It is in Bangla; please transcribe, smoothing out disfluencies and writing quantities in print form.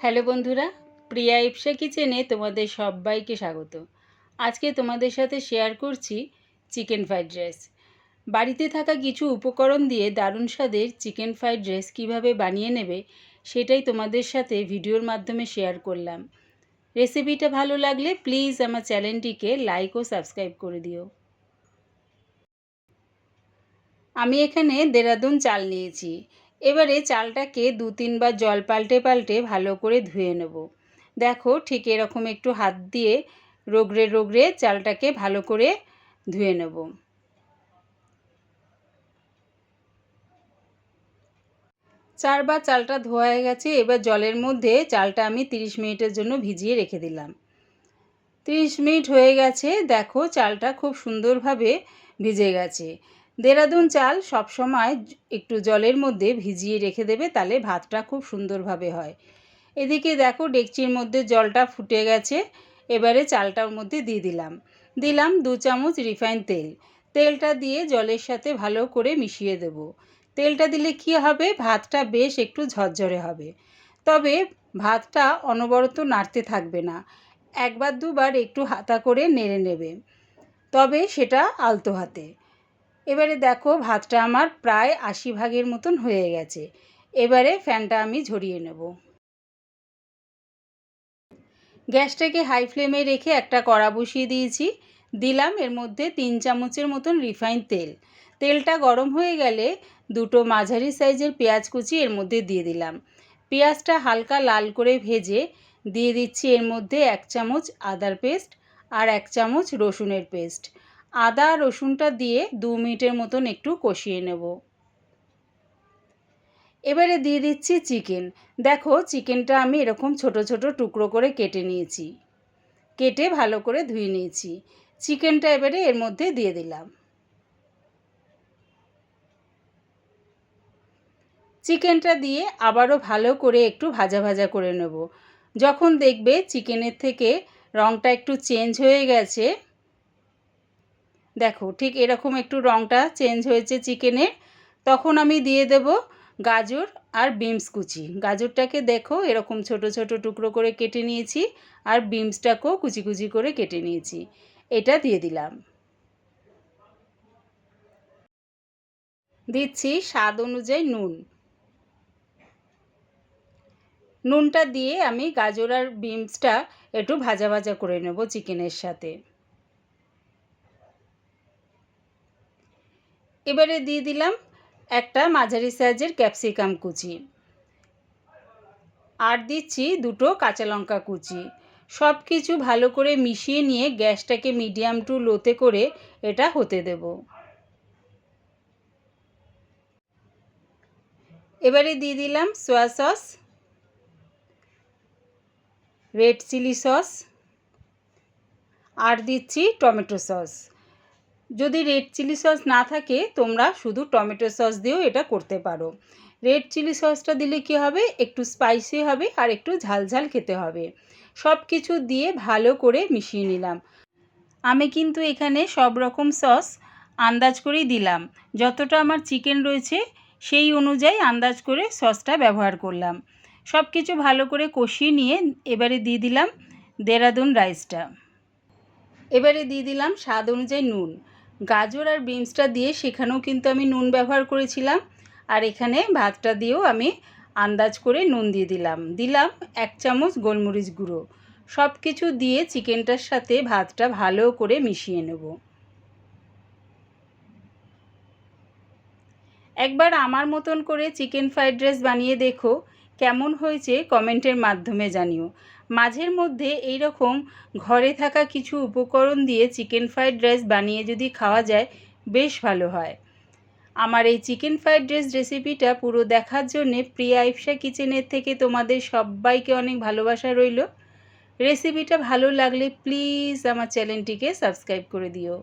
হ্যালো বন্ধুরা, প্রিয়া ইপসা কিচেনে তোমাদের সবাইকে স্বাগত। আজকে তোমাদের সাথে শেয়ার করছি চিকেন ফ্রাইড রাইস। বাড়িতে থাকা কিছু উপকরণ দিয়ে দারুণ স্বাদের চিকেন ফ্রাইড রাইস কীভাবে বানিয়ে নেবে সেটাই তোমাদের সাথে ভিডিওর মাধ্যমে শেয়ার করলাম। রেসিপিটা ভালো লাগলে প্লিজ আমার চ্যানেলটিকে লাইক ও সাবস্ক্রাইব করে দিও। আমি এখানে দেরাদুন চাল নিয়েছি। এবারে চালটাকে 2-3 বার জল পাল্টে পাল্টে ভালো করে ধুয়ে নেব। দেখো ঠিক এরকম একটু হাত দিয়ে রগড়ে রগড়ে চালটাকে ভালো করে ধুয়ে নেব। 4 বার চালটা ধোয়া হয়ে গেছে। এবার জলের মধ্যে চালটা আমি 30 মিনিটের জন্য ভিজিয়ে রেখে দিলাম। 30 মিনিট হয়ে গেছে। দেখো চালটা খুব সুন্দরভাবে ভিজে গেছে। দেরাদুন চাল সবসময় একটু জলের মধ্যে ভিজিয়ে রেখে দেবে, তাহলে ভাতটা খুব সুন্দরভাবে হয়। এদিকে দেখো ডেকচির মধ্যে জলটা ফুটে গেছে। এবারে চালটার মধ্যে দিয়ে দিলাম 2 চামচ রিফাইন তেল। তেলটা দিয়ে জলের সাথে ভালো করে মিশিয়ে দেব। তেলটা দিলে কি হবে, ভাতটা বেশ একটু ঝরঝরে হবে। তবে ভাতটা অনবরত নাড়তে থাকবে না, একবার দুবার একটু হাতা করে নেড়ে নেবে, তবে সেটা আলতো হাতে। এবারে দেখো ভাতটা আমার প্রায় 80 ভাগের মতন হয়ে গেছে। এবারে ফ্যানটা আমি ঝরিয়ে নেব। গ্যাসটাকে হাই ফ্লেমে রেখে একটা কড়া বসিয়ে দিয়েছি। দিলাম এর মধ্যে 3 চামচের মতন রিফাইন তেল। তেলটা গরম হয়ে গেলে দুটো মাঝারি সাইজের পেঁয়াজ কুচি এর মধ্যে দিয়ে দিলাম। পেঁয়াজটা হালকা লাল করে ভেজে দিয়ে দিচ্ছি এর মধ্যে 1 চামচ আদার পেস্ট আর 1 চামচ রসুনের পেস্ট। আদা রসুনটা দিয়ে 2 মিনিটের মতন একটু কষিয়ে নেব। এবারে দিয়ে দিচ্ছি চিকেন। দেখো চিকেনটা আমি এরকম ছোট ছোট টুকরো করে কেটে নিয়েছি, কেটে ভালো করে ধুয়ে নিয়েছি। চিকেনটা এবারে এর মধ্যে দিয়ে দিলাম। চিকেনটা দিয়ে আবারও ভালো করে একটু ভাজা ভাজা করে নেব। যখন দেখবে চিকেনের থেকে রঙটা একটু চেঞ্জ হয়ে গেছে, দেখো ঠিক এরকম একটু রঙটা চেঞ্জ হয়েছে চিকেনের, তখন আমি দিয়ে দেব গাজর আর বিনস কুচি। গাজরটাকে দেখো এরকম ছোট ছোট টুকরো করে কেটে নিয়েছি, আর বিনসটাকেও কুচি কুচি করে কেটে নিয়েছি। এটা দিয়ে দিলাম। দিচ্ছি স্বাদ অনুযায়ী নুন। নুনটা দিয়ে আমি গাজর আর বিনসটা একটু ভাজা ভাজা করে নেব চিকেনের সাথে। এবারে দিয়ে দিলাম একটা মাঝারি সাইজের ক্যাপসিকাম কুচি, আর দিচ্ছি দুটো কাঁচা লঙ্কা কুচি। সব কিছু ভালো করে মিশিয়ে নিয়ে গ্যাসটাকে মিডিয়াম টু লোতে করে এটা হতে দেব। এবারে দিয়ে দিলাম soya sauce, red chilli sauce, আর দিচ্ছি টমেটো সস। যদি রেড চিলি সস না থাকে তোমরা শুধু টমেটো সস দিয়েও এটা করতে পারো। রেড চিলি সসটা দিলে কি হবে, একটু স্পাইসি হবে আর একটু ঝাল ঝাল খেতে হবে। সব কিছু দিয়ে ভালো করে মিশিয়ে নিলাম। আমি কিন্তু এখানে সব রকম সস আন্দাজ করেই দিলাম, যতটা আমার চিকেন রয়েছে সেই অনুযায়ী আন্দাজ করে সসটা ব্যবহার করলাম। সব কিছু ভালো করে কষিয়ে নিয়ে এবারে দিয়ে দিলাম দেরাদুন রাইসটা। এবারে দিয়ে দিলাম স্বাদ অনুযায়ী নুন। গাজর আর বিনসটা দিয়ে সেখানেও কিন্তু আমি নুন ব্যবহার করেছিলাম, আর এখানে ভাতটা দিয়েও আমি আন্দাজ করে নুন দিয়ে দিলাম 1 চামচ গোলমরিচ গুঁড়ো। সব কিছু দিয়ে চিকেনটার সাথে ভাতটা ভালো করে মিশিয়ে নেব। একবার আমার মতন করে চিকেন ফ্রাইড রাইস বানিয়ে দেখো, কেমন হয়েছে কমেন্টের মাধ্যমে জানিও। মাঝের মধ্যে এই রকম ঘরে থাকা কিছু উপকরণ দিয়ে চিকেন ফ্রাইড রাইস বানিয়ে যদি খাওয়া যায় বেশ ভালো হয়। আমার এই চিকেন ফ্রাইড রাইস রেসিপিটা পুরো দেখার জন্যে প্রিয়া ইপসা কিচেনের থেকে তোমাদের সবাইকে অনেক ভালোবাসা রইল। রেসিপিটা ভালো লাগলে প্লিজ আমার চ্যানেলটিকে সাবস্ক্রাইব করে দিও।